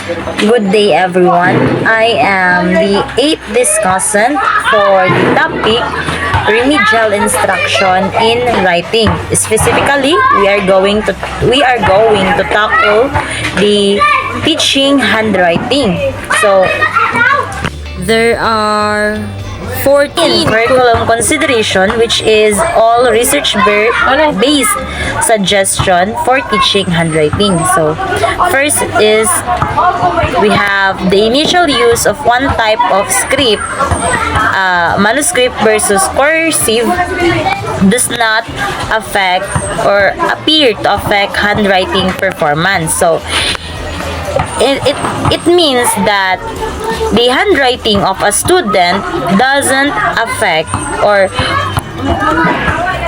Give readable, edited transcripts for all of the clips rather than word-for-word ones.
Good day everyone. I am the 8th discussant for the topic Remedial Instruction in Writing. Specifically, we are going to tackle the teaching handwriting. So there are 14 curriculum consideration, which is all research-based suggestion for teaching handwriting. So first is we have the initial use of one type of script, manuscript versus cursive does not affect or appear to affect handwriting performance. So it means that the handwriting of a student doesn't affect, or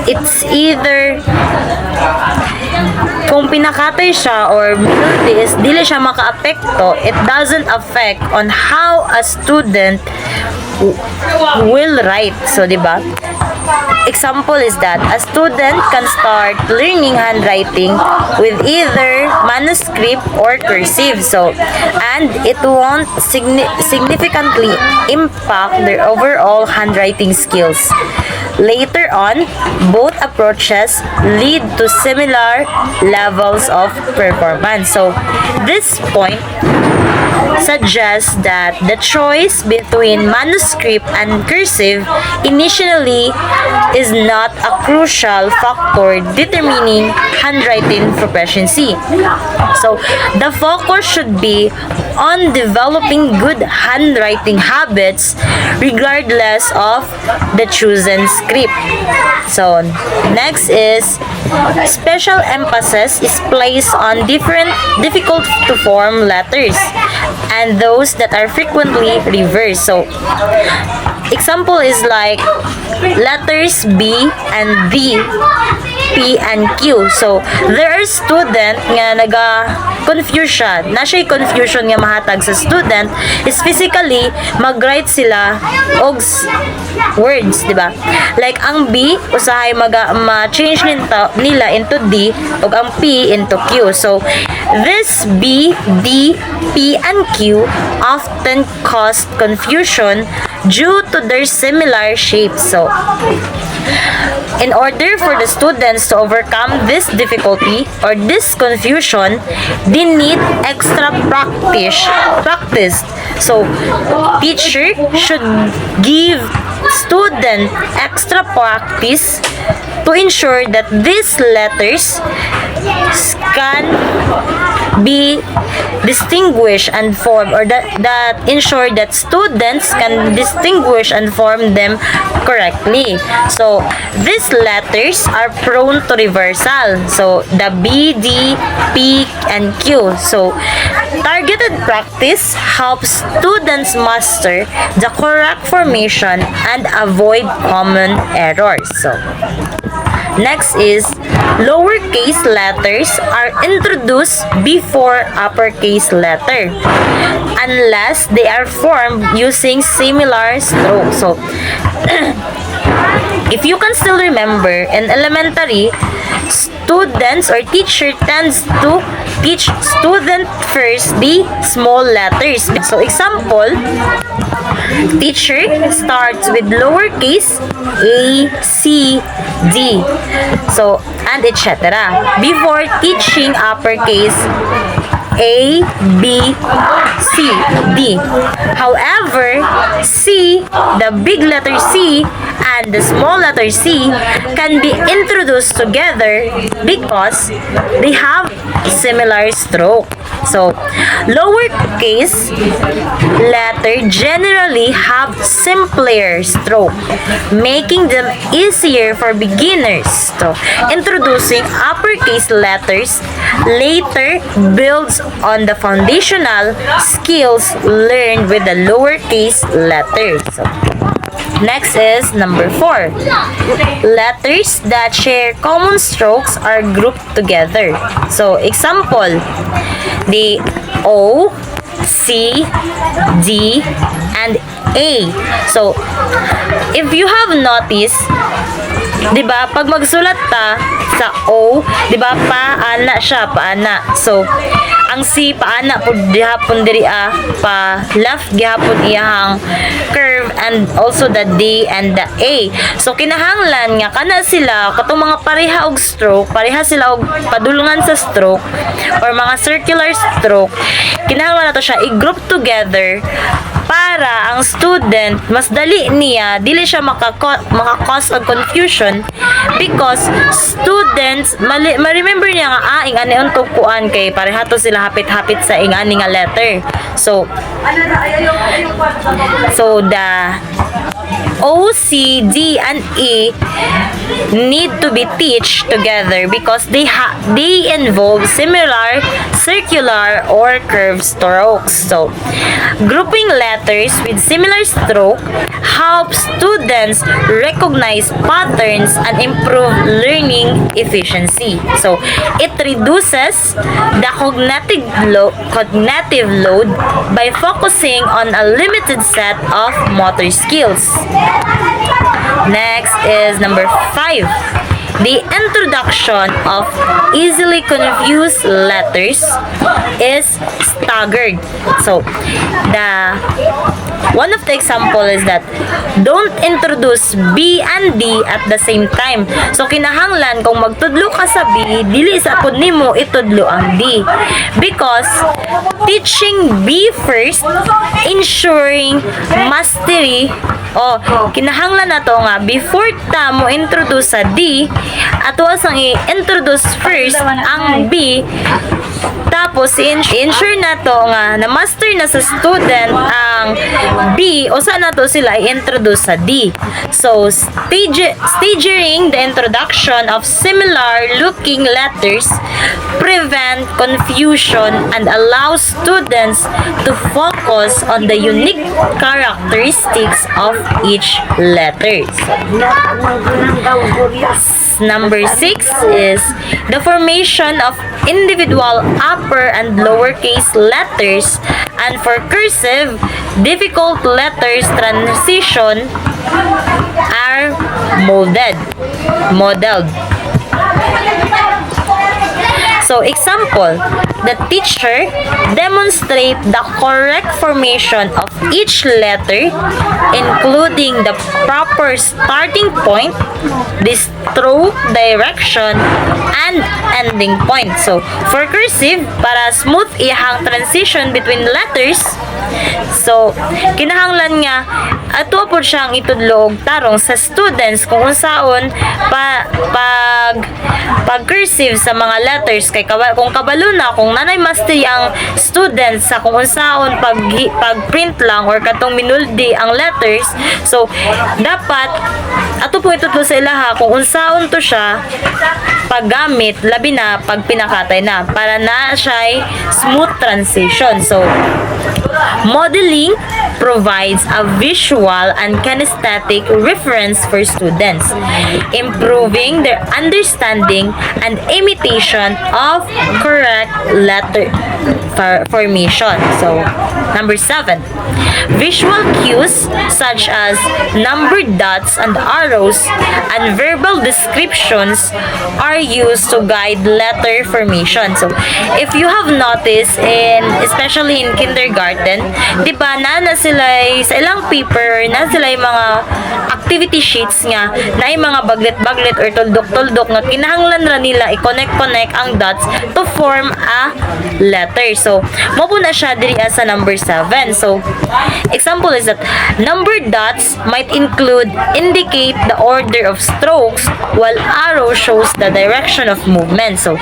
it's either kung pinakatay siya or is dili siya makaapekto, it doesn't affect on how a student will write. So, di ba? Example is that a student can start learning handwriting with either manuscript or cursive. So, and it won't significantly impact their overall handwriting skills. Later on, both approaches lead to similar levels of performance. So, this point suggests that the choice between manuscript and cursive initially is not a crucial factor determining handwriting proficiency. So, the focus should be on developing good handwriting habits regardless of the chosen script. So, next is special emphasis is placed on difficult to form letters and those that are frequently reversed. So, example is like letters B and D, P and Q. So, there are student nga confusion. Na siya confusion nga mahatag sa student is physically mag-write sila og words, di ba? Like ang B usahay ma-change nila into D ug ang P into Q. So, this B, D, P and Q often cause confusion due to their similar shapes. So, in order for the students to overcome this difficulty or this confusion, they need extra practice. So, teacher should give student extra practice to ensure that these letters can be distinguished and formed, or that ensure that students can distinguish and form them correctly. So, these letters are prone to reversal. So, the B, D, P, and Q. So, targeted practice helps students master the correct formation and avoid common errors. So, next is lowercase letters are introduced before uppercase letter unless they are formed using similar strokes. So, if you can still remember, in elementary, students or teacher tends to teach student first the small letters. So, example, teacher starts with lowercase a, c, d. So, and etc. before teaching uppercase A, B, C, D. However, C, the big letter C, and the small letter C can be introduced together because they have similar stroke. So, lowercase letter generally have simpler stroke, making them easier for beginners. So, introducing uppercase letters later builds on the foundational skills learned with the lowercase letters. So, next is number 4. Letters that share common strokes are grouped together. So, example, the O, C, D, and A. So, if you have noticed, 'Di ba? Pag magsulat ta sa O, 'di ba? Paana siya, paana. So, ang C paana pud gihapon diri pa left gihapon iyahang curve, and also the D and the A. So kinahanglan nga kana sila katong mga pareha og stroke, pareha sila og padulngan sa stroke or mga circular stroke. Kinahanglan nato siya i-group together para ang student mas dali niya dili siya maka-cause of confusion, because students ma-remember niya nga ing ani untog kuan kay pareha to sila hapit-hapit sa ing ani nga letter. So the O, C, D, and E need to be teach together because they involve similar circular or curved strokes. So, grouping letters with similar stroke helps students recognize patterns and improve learning efficiency. So, it reduces the cognitive load by focusing on a limited set of motor skills. Next is number 5. The introduction of easily confused letters is staggered. So, one of the example is that don't introduce B and D at the same time. So, kinahanglan kung magtudlo ka sa B, dili sa pud nimo itudlo ang D. Because teaching B first, ensuring mastery, kinahanglan na to nga before ta mo introduce sa D, ato sang i-introduce first ang B, tapos i-ensure na to nga na master na sa student ang B, o saan na to sila i-introduce sa D. So, staging the introduction of similar looking letters prevent confusion and allow students to focus on the unique characteristics of each letter. Number 6 is the formation of individual upper and lowercase letters, and for cursive, difficult letters transition are modeled. So, example, the teacher demonstrate the correct formation of each letter, including the proper starting point, the stroke direction, and ending point. So, for cursive, para smooth iyang transition between letters, so, kinahanglan nga ato po siyang itudlog tarong sa students kung unsaon pag cursive sa mga letters, kay kung kabalo na kung nanay mastery ang students sa kung unsaon pag print lang or katong minuldi ang letters, so dapat ato po itudlo sa ilaha kung unsaon to siya paggamit, labi na pag pinakatay na, para na siya smooth transition. So, modeling provides a visual and kinesthetic reference for students, improving their understanding and imitation of correct letter formation. So, number 7. Visual cues such as numbered dots and arrows and verbal descriptions are used to guide letter formation. So, if you have noticed, especially in kindergarten, di ba na sila sa ilang paper, na sila yung mga activity sheets nga, na yung mga baglet-baglet or tuldok-tuldok nga kinahanglan ra nila i-connect ang dots to form a letter. So, mo po na siya diri sa number 7. So, example is that numbered dots might indicate the order of strokes, while arrow shows the direction of movement. So,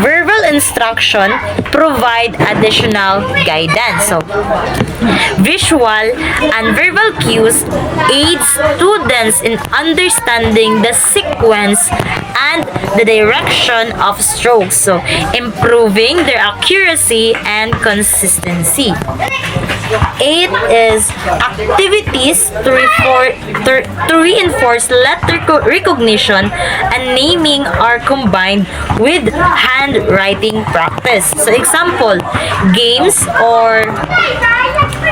verbal instruction provide additional guidance. So, visual and verbal cues aid students in understanding the sequence and the direction of strokes, so improving their accuracy and consistency. 8 is activities to reinforce letter recognition and naming are combined with handwriting practice. So, example, games or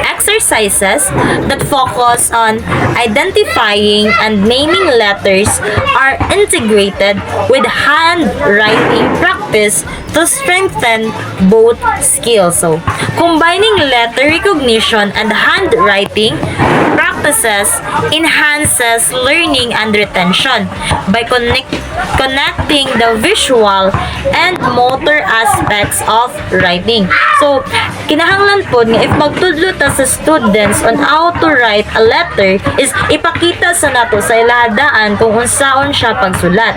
Exercises that focus on identifying and naming letters are integrated with handwriting practice to strengthen both skills. So, combining letter recognition and handwriting practices enhances learning and retention by connecting the visual and motor aspects of writing. So, kinahanglan po nga if magtudlo ta sa students on how to write a letter is ipakita sa nato sa ilahadaan kung unsaon siya pagsulat.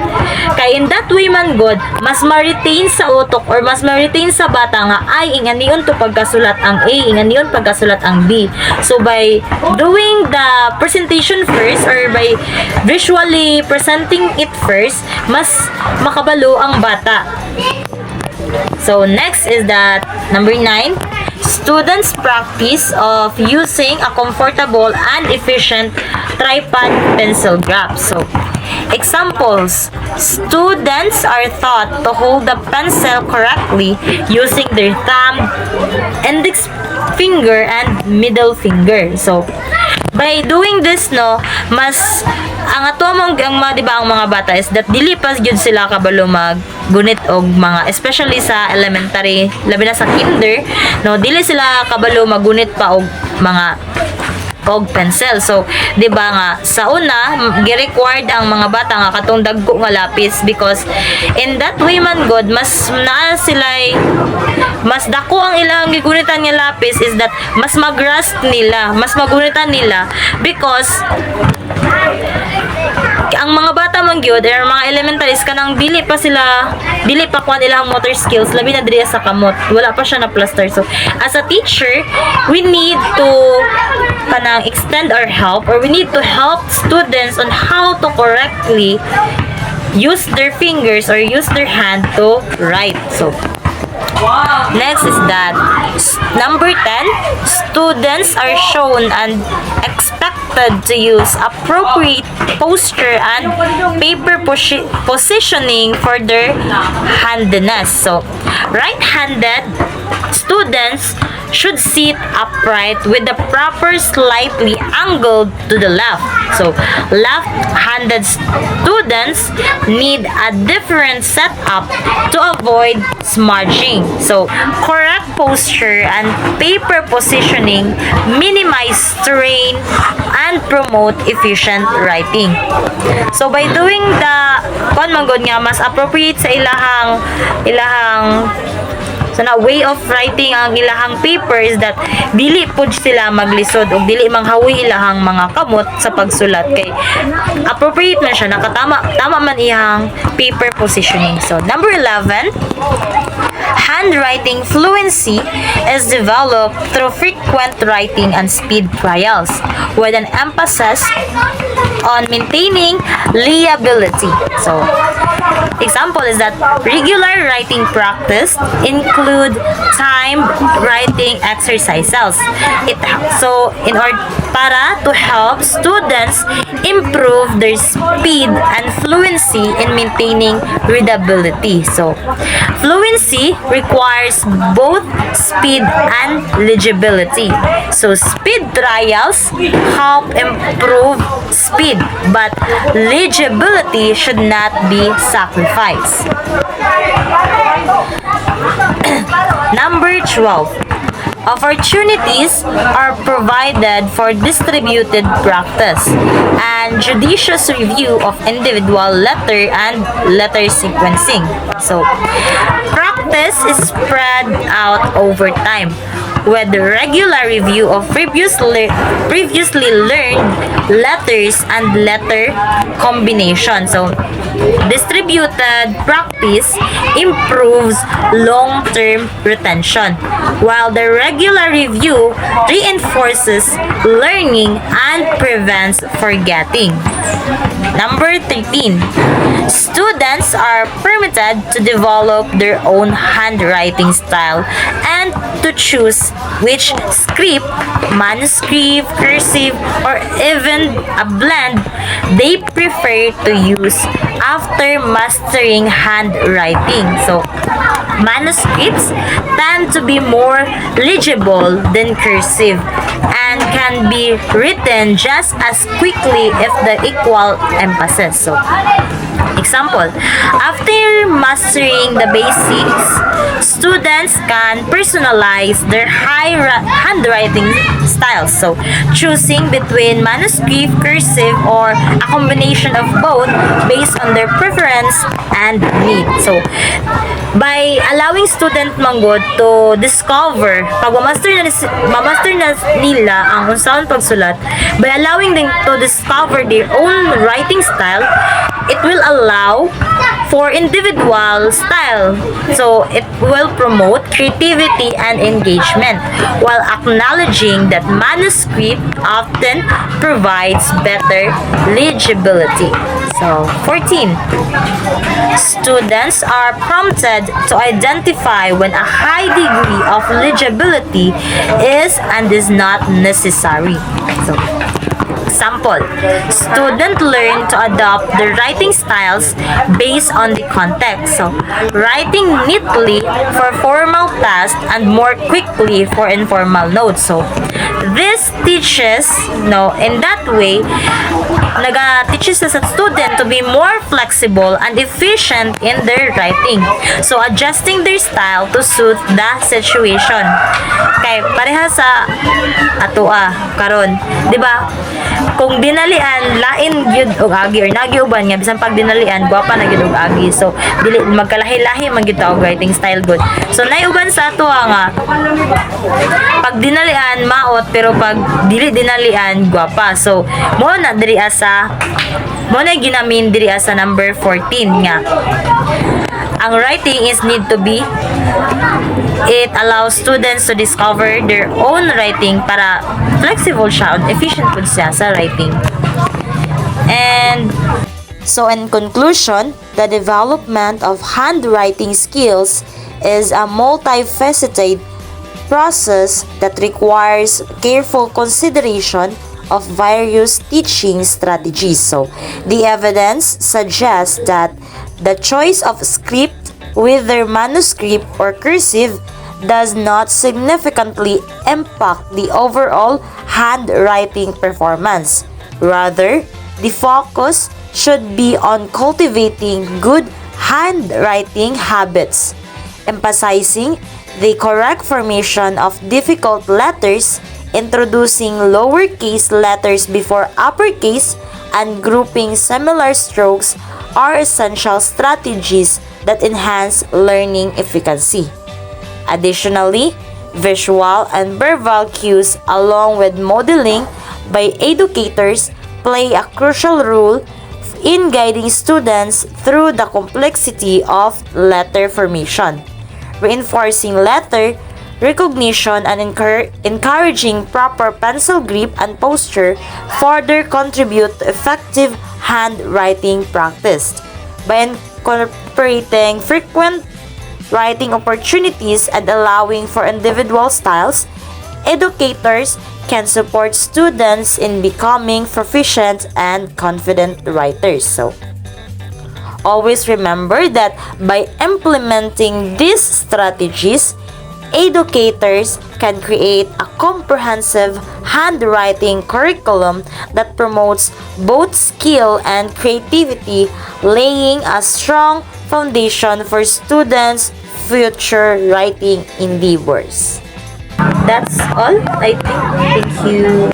Kay in that way man god, mas ma-retain sa utok or mas ma-retain sa bata nga ay inganiyon to pagkasulat ang A, inganiyon pagkasulat ang B. So by doing the presentation first or by visually presenting it first, mas makabalo ang bata. So next is that number 9. Students practice of using a comfortable and efficient tripod pencil grip. So, examples. Students are taught to hold the pencil correctly using their thumb, index finger, and middle finger. So, by doing this, no, mas ang ato ang mga, diba, ang mga bata is that dili pas gyud sila kabalo maggunit og mga, especially sa elementary, labi na sa kinder, no, dili sila kabalo maggunit pa og mga og pencil. So, di ba nga, sa una, gi-required ang mga bata nga katong dagko nga lapis because in that way man god, mas naa sila'y mas dako ang ilang gigunitan nga lapis is that mas mag-rust nila, mas magunitan nila because ang mga bata man gyud or mga elementaries kanang dili pa kuan ilang motor skills labi na diri sa kamot, wala pa siya na plaster. So as a teacher, we need to kanang extend our help or we need to help students on how to correctly use their fingers or use their hand to write. So next is that number 10, students are shown and expected to use appropriate posture and paper positioning for their handedness. So, right-handed students should sit upright with the proper slightly angled to the left. So, left-handed students need a different setup to avoid smudging. So, correct posture and paper positioning minimize strain and promote efficient writing. So, by doing the manggod nga mas appropriate sa ilahang so na way of writing ang ilahang paper is that dili pud sila maglisod o dili manghawi ilahang mga kamot sa pagsulat kay appropriate na siya, tama man iyang paper positioning. So number 11, handwriting fluency is developed through frequent writing and speed trials with an emphasis on maintaining legibility. So example is that regular writing practice include timed writing exercises. So in order para to help students improve their speed and fluency in maintaining readability. So fluency requires both speed and legibility. So speed trials help improve speed, but legibility should not be sacrificed. Number 12. Opportunities are provided for distributed practice and judicious review of individual letter and letter sequencing. So, practice is spread out over time with the regular review of previously learned letters and letter combinations. So, distributed practice improves long-term retention, while the regular review reinforces learning and prevents forgetting. Number 13. Students are permitted to develop their own handwriting style and to choose which script, manuscript, cursive, or even a blend they prefer to use after mastering handwriting. So, Manuscripts tend to be more legible than cursive and can be written just as quickly if the equal emphasis. So, example, after mastering the basics, students can personalize their handwriting styles. So, choosing between manuscript, cursive, or a combination of both based on their preference and need. So, by allowing student manggod to discover, pag mamaster na nila ang unsaon pagsulat, by allowing them to discover their own writing style, it will allow for individual style. So, it will promote creativity and engagement while acknowledging that manuscript often provides better legibility. So, 14. Students are prompted to identify when a high degree of legibility is and is not necessary. So, example, students learn to adopt the writing styles based on the context. So, writing neatly for formal tasks and more quickly for informal notes. So, this teaches, in that way, teaches us a student to be more flexible and efficient in their writing. So, adjusting their style to suit the situation. Kay pareha sa karon, di ba? Kung dinalian lain gyud og agi or nagiuban nga bisan pag dinalian gwapa na gyud og agi. So dili magkalahi-lahi man gyud og writing style good. So naiuban sa ato nga pag dinalian maot pero pag dili dinalian gwapa. So mo na ginamin diri sa number 14 nga ang writing is need to be, it allows students to discover their own writing para flexible siya and efficient po siya sa writing. And so in conclusion, the development of handwriting skills is a multifaceted process that requires careful consideration of various teaching strategies. So the evidence suggests that the choice of script, whether manuscript or cursive, does not significantly impact the overall handwriting performance. Rather, the focus should be on cultivating good handwriting habits, emphasizing the correct formation of difficult letters, introducing lowercase letters before uppercase, and grouping similar strokes are essential strategies that enhance learning efficacy. Additionally, visual and verbal cues along with modeling by educators play a crucial role in guiding students through the complexity of letter formation. Reinforcing letter recognition and encouraging proper pencil grip and posture further contribute to effective handwriting practice. By incorporating frequent writing opportunities and allowing for individual styles, educators can support students in becoming proficient and confident writers. So, always remember that by implementing these strategies, educators can create a comprehensive handwriting curriculum that promotes both skill and creativity, laying a strong foundation for students' future writing endeavors. That's all, I think. Thank you.